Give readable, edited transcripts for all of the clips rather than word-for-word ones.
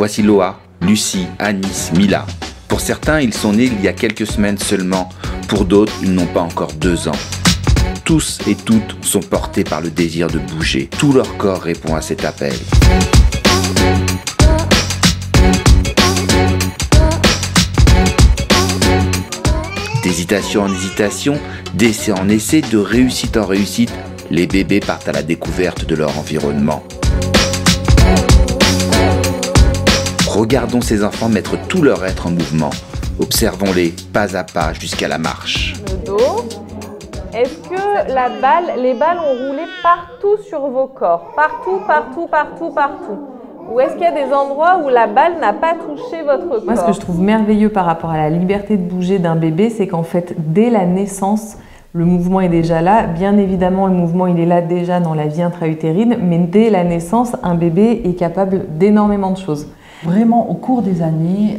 Voici Loa, Lucie, Anis, Mila. Pour certains, ils sont nés il y a quelques semaines seulement. Pour d'autres, ils n'ont pas encore 2 ans. Tous et toutes sont portés par le désir de bouger. Tout leur corps répond à cet appel. D'hésitation en hésitation, d'essai en essai, de réussite en réussite, les bébés partent à la découverte de leur environnement. Regardons ces enfants mettre tout leur être en mouvement. Observons-les pas à pas jusqu'à la marche. Le dos. Est-ce que les balles ont roulé partout sur vos corps? Partout, partout, partout, partout? Ou est-ce qu'il y a des endroits où la balle n'a pas touché votre corps? Moi, ce que je trouve merveilleux par rapport à la liberté de bouger d'un bébé, c'est qu'en fait, dès la naissance, le mouvement est déjà là. Bien évidemment, le mouvement, il est là déjà dans la vie intra-utérine, mais dès la naissance, un bébé est capable d'énormément de choses. Vraiment, au cours des années,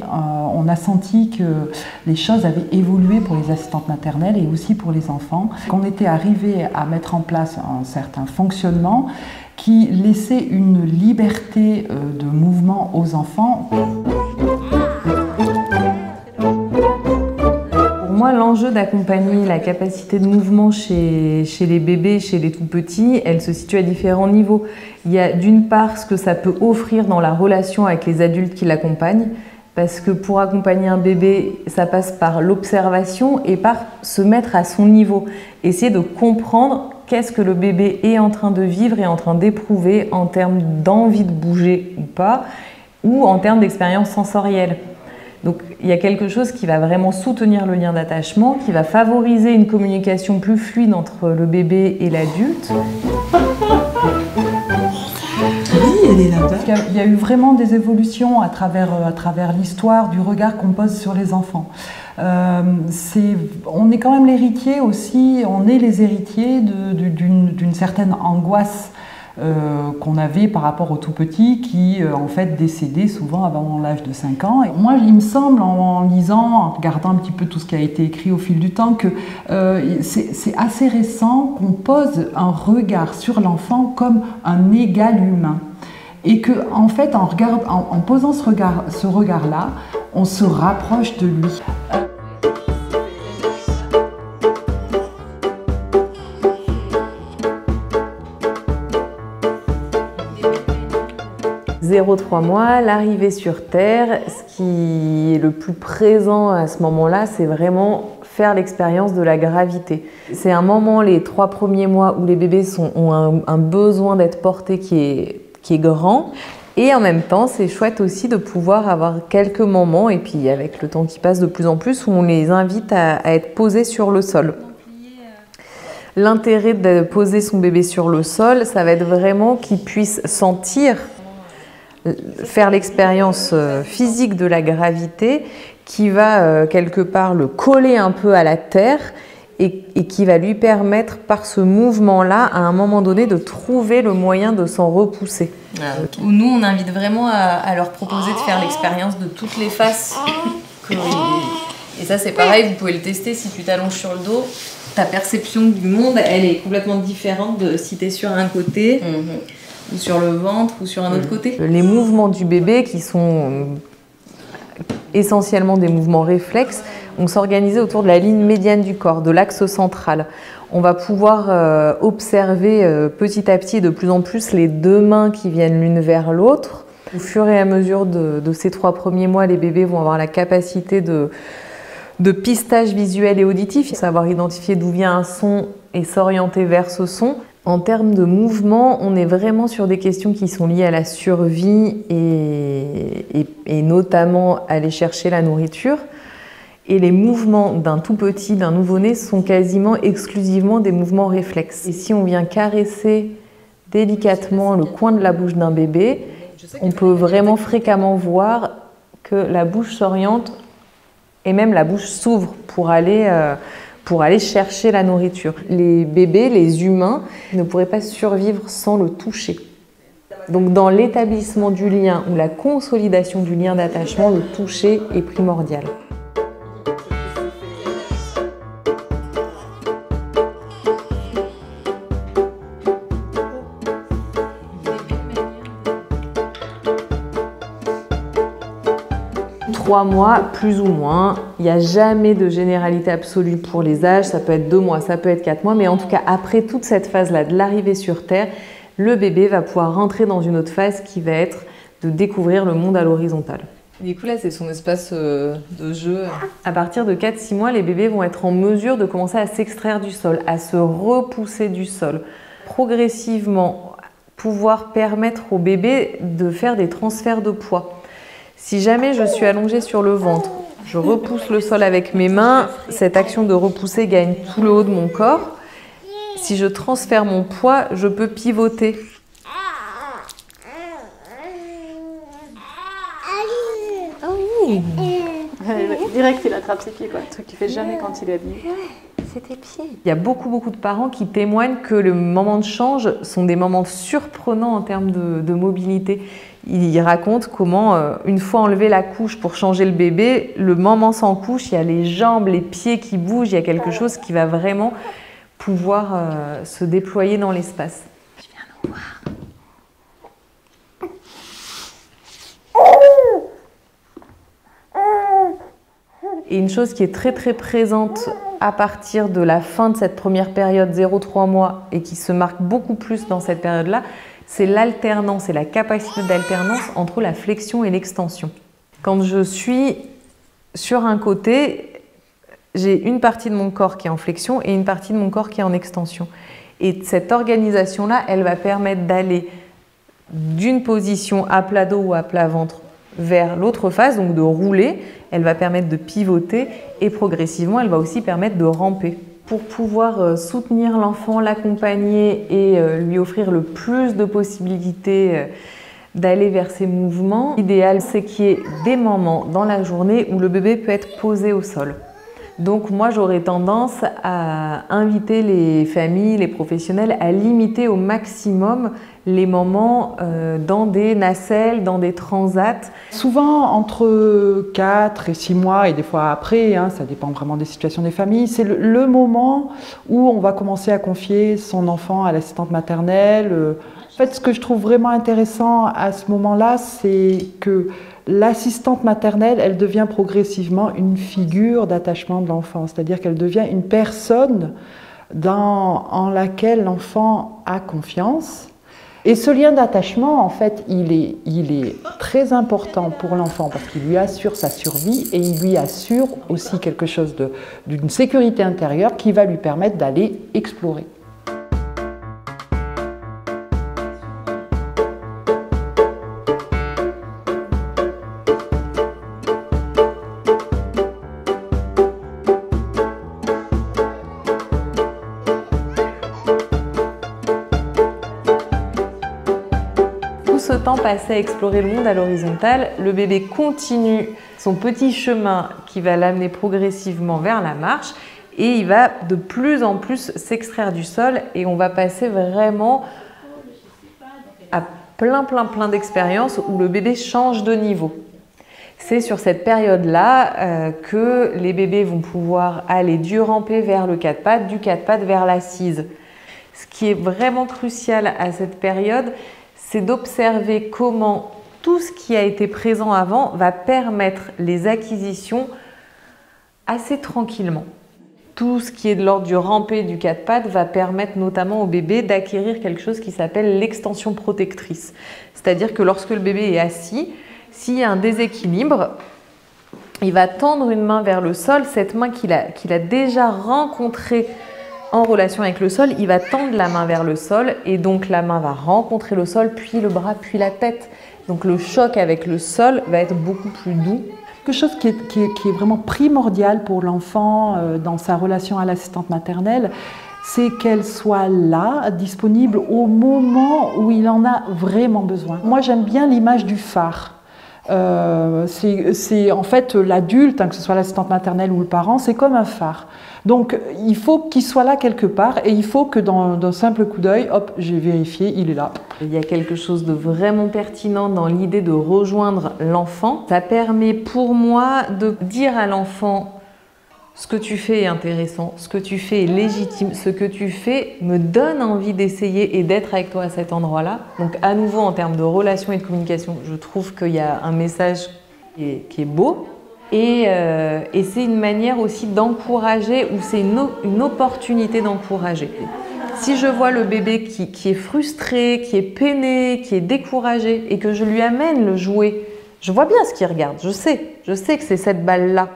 on a senti que les choses avaient évolué pour les assistantes maternelles et aussi pour les enfants, qu'on était arrivé à mettre en place un certain fonctionnement qui laissait une liberté de mouvement aux enfants. Pour moi, l'enjeu d'accompagner la capacité de mouvement chez les bébés, chez les tout petits, elle se situe à différents niveaux. Il y a d'une part ce que ça peut offrir dans la relation avec les adultes qui l'accompagnent, parce que pour accompagner un bébé, ça passe par l'observation et par se mettre à son niveau, essayer de comprendre qu'est-ce que le bébé est en train de vivre et en train d'éprouver en termes d'envie de bouger ou pas, ou en termes d'expérience sensorielle. Donc il y a quelque chose qui va vraiment soutenir le lien d'attachement, qui va favoriser une communication plus fluide entre le bébé et l'adulte. Il y a eu vraiment des évolutions à travers l'histoire du regard qu'on pose sur les enfants. On est quand même l'héritier aussi, on est les héritiers d'une certaine angoisse qu'on avait par rapport aux tout petits qui en fait décédaient souvent avant l'âge de 5 ans. Et moi, il me semble, en lisant, en regardant un petit peu tout ce qui a été écrit au fil du temps, que c'est assez récent qu'on pose un regard sur l'enfant comme un égal humain. Et que, en fait, en posant ce regard-là, on se rapproche de lui. 0-3 mois, l'arrivée sur Terre, ce qui est le plus présent à ce moment-là, c'est vraiment faire l'expérience de la gravité. C'est un moment, les 3 premiers mois, où les bébés ont un besoin d'être portés qui est grand. Et en même temps, c'est chouette aussi de pouvoir avoir quelques moments, et puis avec le temps qui passe de plus en plus, où on les invite à être posés sur le sol. L'intérêt de poser son bébé sur le sol, ça va être vraiment qu'il puisse sentir, faire l'expérience physique de la gravité qui va quelque part le coller un peu à la terre et qui va lui permettre par ce mouvement-là, à un moment donné, de trouver le moyen de s'en repousser. Ah, okay. Nous, on invite vraiment à leur proposer de faire l'expérience de toutes les faces. Et ça, c'est pareil, vous pouvez le tester si tu t'allonges sur le dos. Ta perception du monde, elle est complètement différente de si tu es sur un côté, ou sur le ventre, ou sur un autre côté. Les mouvements du bébé, qui sont essentiellement des mouvements réflexes, vont s'organiser autour de la ligne médiane du corps, de l'axe central. On va pouvoir observer petit à petit et de plus en plus les 2 mains qui viennent l'une vers l'autre. Au fur et à mesure de ces 3 premiers mois, les bébés vont avoir la capacité de pistage visuel et auditif, savoir identifier d'où vient un son et s'orienter vers ce son. En termes de mouvement, on est vraiment sur des questions qui sont liées à la survie et notamment aller chercher la nourriture. Et les mouvements d'un tout petit, d'un nouveau-né, sont quasiment exclusivement des mouvements réflexes. Et si on vient caresser délicatement le coin de la bouche d'un bébé, on peut vraiment fréquemment voir que la bouche s'oriente et même la bouche s'ouvre pour aller chercher la nourriture. Les bébés, les humains, ne pourraient pas survivre sans le toucher. Donc dans l'établissement du lien ou la consolidation du lien d'attachement, le toucher est primordial. 3 mois, plus ou moins. Il n'y a jamais de généralité absolue pour les âges. Ça peut être 2 mois, ça peut être 4 mois. Mais en tout cas, après toute cette phase-là de l'arrivée sur Terre, le bébé va pouvoir rentrer dans une autre phase qui va être de découvrir le monde à l'horizontale. Du coup, là, c'est son espace de jeu. À partir de 4-6 mois, les bébés vont être en mesure de commencer à s'extraire du sol, à se repousser du sol. Progressivement, pouvoir permettre au bébé de faire des transferts de poids. Si jamais je suis allongée sur le ventre, je repousse le sol avec mes mains, cette action de repousser gagne tout le haut de mon corps. Si je transfère mon poids, je peux pivoter. Direct, il attrape ses pieds, quoi. Le truc qu'il fait jamais quand il est habillé. C'est tes pieds. Il y a beaucoup de parents qui témoignent que les moments de change sont des moments surprenants en termes de mobilité. Ils racontent comment, une fois enlevé la couche pour changer le bébé, le moment sans couche, il y a les jambes, les pieds qui bougent, il y a quelque chose qui va vraiment pouvoir se déployer dans l'espace. Tu viens nous voir. Et une chose qui est très présente à partir de la fin de cette première période 0-3 mois et qui se marque beaucoup plus dans cette période-là, c'est l'alternance et la capacité d'alternance entre la flexion et l'extension. Quand je suis sur un côté, j'ai une partie de mon corps qui est en flexion et une partie de mon corps qui est en extension. Et cette organisation-là, elle va permettre d'aller d'une position à plat dos ou à plat ventre vers l'autre face, donc de rouler. Elle va permettre de pivoter et progressivement, elle va aussi permettre de ramper. Pour pouvoir soutenir l'enfant, l'accompagner et lui offrir le plus de possibilités d'aller vers ses mouvements, l'idéal, c'est qu'il y ait des moments dans la journée où le bébé peut être posé au sol. Donc moi, j'aurais tendance à inviter les familles, les professionnels à limiter au maximum les moments dans des nacelles, dans des transats. Souvent, entre 4 et 6 mois, et des fois après, ça dépend vraiment des situations des familles, c'est le moment où on va commencer à confier son enfant à l'assistante maternelle. En fait, ce que je trouve vraiment intéressant à ce moment-là, c'est que l'assistante maternelle, elle devient progressivement une figure d'attachement de l'enfant, c'est-à-dire qu'elle devient une personne en laquelle l'enfant a confiance. Et ce lien d'attachement, en fait, il est très important pour l'enfant parce qu'il lui assure sa survie et il lui assure aussi quelque chose d'une sécurité intérieure qui va lui permettre d'aller explorer. Ce temps passé à explorer le monde à l'horizontale, le bébé continue son petit chemin qui va l'amener progressivement vers la marche et il va de plus en plus s'extraire du sol et on va passer vraiment à plein d'expériences où le bébé change de niveau. C'est sur cette période-là que les bébés vont pouvoir aller du rampé vers le 4 pattes, du 4 pattes vers l'assise. Ce qui est vraiment crucial à cette période, c'est d'observer comment tout ce qui a été présent avant va permettre les acquisitions assez tranquillement. Tout ce qui est de l'ordre du rampé du 4 pattes va permettre notamment au bébé d'acquérir quelque chose qui s'appelle l'extension protectrice. C'est-à-dire que lorsque le bébé est assis, s'il y a un déséquilibre, il va tendre une main vers le sol, cette main qu'il a déjà rencontrée en relation avec le sol, il va tendre la main vers le sol et donc la main va rencontrer le sol, puis le bras, puis la tête. Donc le choc avec le sol va être beaucoup plus doux. Quelque chose qui est vraiment primordial pour l'enfant dans sa relation à l'assistante maternelle, c'est qu'elle soit là, disponible au moment où il en a vraiment besoin. Moi, j'aime bien l'image du phare. C'est en fait l'adulte, que ce soit l'assistante maternelle ou le parent, c'est comme un phare. Donc il faut qu'il soit là quelque part et il faut que d'un simple coup d'œil, hop, j'ai vérifié, il est là. Il y a quelque chose de vraiment pertinent dans l'idée de rejoindre l'enfant. Ça permet pour moi de dire à l'enfant ce que tu fais est intéressant, ce que tu fais est légitime, ce que tu fais me donne envie d'essayer et d'être avec toi à cet endroit-là. Donc à nouveau en termes de relation et de communication, je trouve qu'il y a un message qui est beau. Et c'est une manière aussi d'encourager, ou c'est une opportunité d'encourager. Si je vois le bébé qui est frustré, qui est peiné, qui est découragé, et que je lui amène le jouet, je vois bien ce qu'il regarde, je sais que c'est cette balle-là.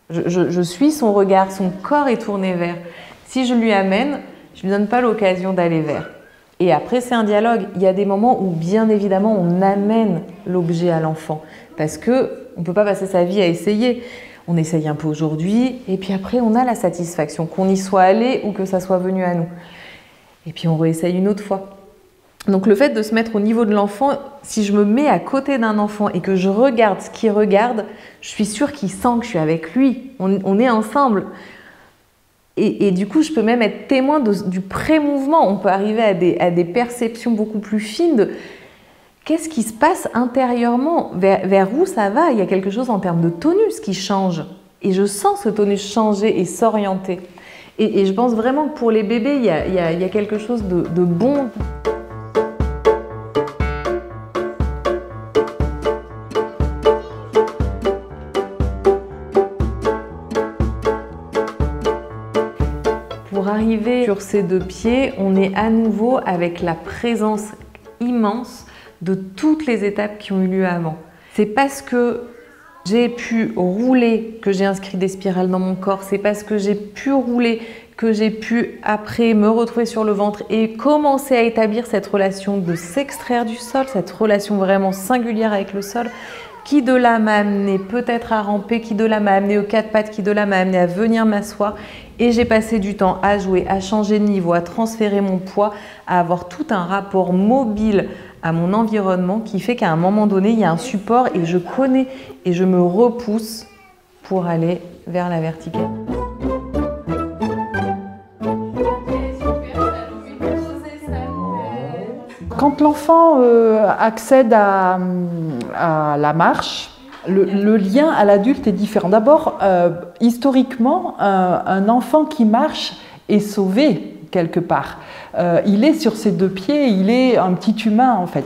Je suis son regard, son corps est tourné vers. Si je lui amène, je ne lui donne pas l'occasion d'aller vers. Et après, c'est un dialogue. Il y a des moments où, bien évidemment, on amène l'objet à l'enfant. Parce qu'on ne peut pas passer sa vie à essayer. On essaye un peu aujourd'hui, et puis après, on a la satisfaction, qu'on y soit allé ou que ça soit venu à nous. Et puis, on réessaye une autre fois. Donc, le fait de se mettre au niveau de l'enfant, si je me mets à côté d'un enfant et que je regarde ce qu'il regarde, je suis sûre qu'il sent que je suis avec lui. On est ensemble. Et du coup, je peux même être témoin du pré-mouvement. On peut arriver à des perceptions beaucoup plus fines de qu'est-ce qui se passe intérieurement, vers où ça va. Il y a quelque chose en termes de tonus qui change. Et je sens ce tonus changer et s'orienter. Et je pense vraiment que pour les bébés, il y a quelque chose de bon. Pour arriver sur ces deux pieds, on est à nouveau avec la présence immense de toutes les étapes qui ont eu lieu avant. C'est parce que j'ai pu rouler que j'ai inscrit des spirales dans mon corps. C'est parce que j'ai pu rouler que j'ai pu après me retrouver sur le ventre et commencer à établir cette relation de s'extraire du sol, cette relation vraiment singulière avec le sol, qui de là m'a amené peut-être à ramper, qui de là m'a amené aux quatre pattes, qui de là m'a amené à venir m'asseoir. Et j'ai passé du temps à jouer, à changer de niveau, à transférer mon poids, à avoir tout un rapport mobile à mon environnement qui fait qu'à un moment donné, il y a un support et je connais et je me repousse pour aller vers la verticale. Quand l'enfant accède à la marche, le lien à l'adulte est différent. D'abord, historiquement, un enfant qui marche est sauvé quelque part. Il est sur ses deux pieds, il est un petit humain en fait.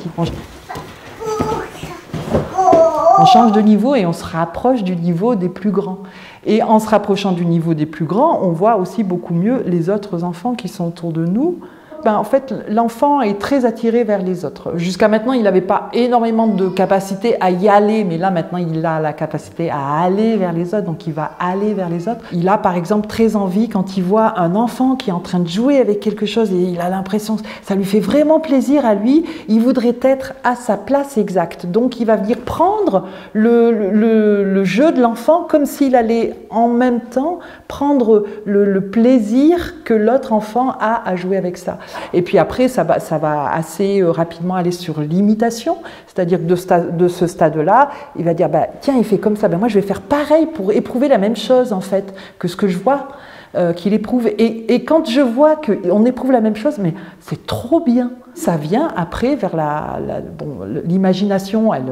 On change de niveau et on se rapproche du niveau des plus grands. Et en se rapprochant du niveau des plus grands, on voit aussi beaucoup mieux les autres enfants qui sont autour de nous. En fait, l'enfant est très attiré vers les autres. Jusqu'à maintenant, il n'avait pas énormément de capacité à y aller, mais là, maintenant, il a la capacité à aller vers les autres, donc il va aller vers les autres. Il a, par exemple, très envie, quand il voit un enfant qui est en train de jouer avec quelque chose et il a l'impression que ça lui fait vraiment plaisir à lui, il voudrait être à sa place exacte. Donc, il va venir prendre le jeu de l'enfant comme s'il allait en même temps prendre le plaisir que l'autre enfant a à jouer avec ça. Et puis après, ça va assez rapidement aller sur l'imitation, c'est-à-dire que de ce stade-là, il va dire tiens, il fait comme ça, moi je vais faire pareil pour éprouver la même chose en fait que ce que je vois qu'il éprouve. Et quand je vois qu'on éprouve la même chose, mais c'est trop bien. Ça vient après vers l'imagination, elle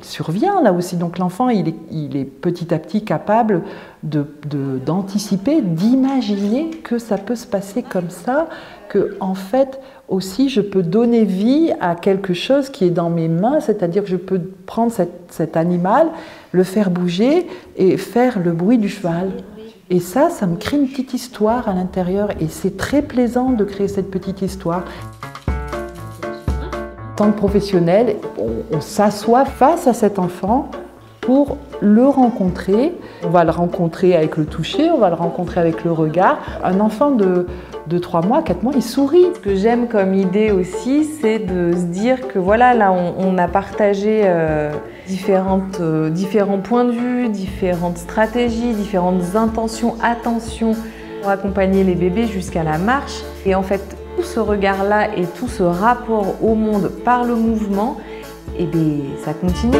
survient là aussi. Donc l'enfant, il est petit à petit capable d'anticiper, d'imaginer que ça peut se passer comme ça, que en fait aussi je peux donner vie à quelque chose qui est dans mes mains, c'est-à-dire que je peux prendre cet animal, le faire bouger et faire le bruit du cheval. Et ça me crée une petite histoire à l'intérieur et c'est très plaisant de créer cette petite histoire. En tant que professionnel, on s'assoit face à cet enfant pour le rencontrer. On va le rencontrer avec le toucher, on va le rencontrer avec le regard. Un enfant de 3 mois, 4 mois, il sourit. Ce que j'aime comme idée aussi, c'est de se dire que voilà, là on a partagé différents points de vue, différentes stratégies, différentes intentions, attentions pour accompagner les bébés jusqu'à la marche. Et en fait, tout ce regard-là et tout ce rapport au monde par le mouvement, ça continue.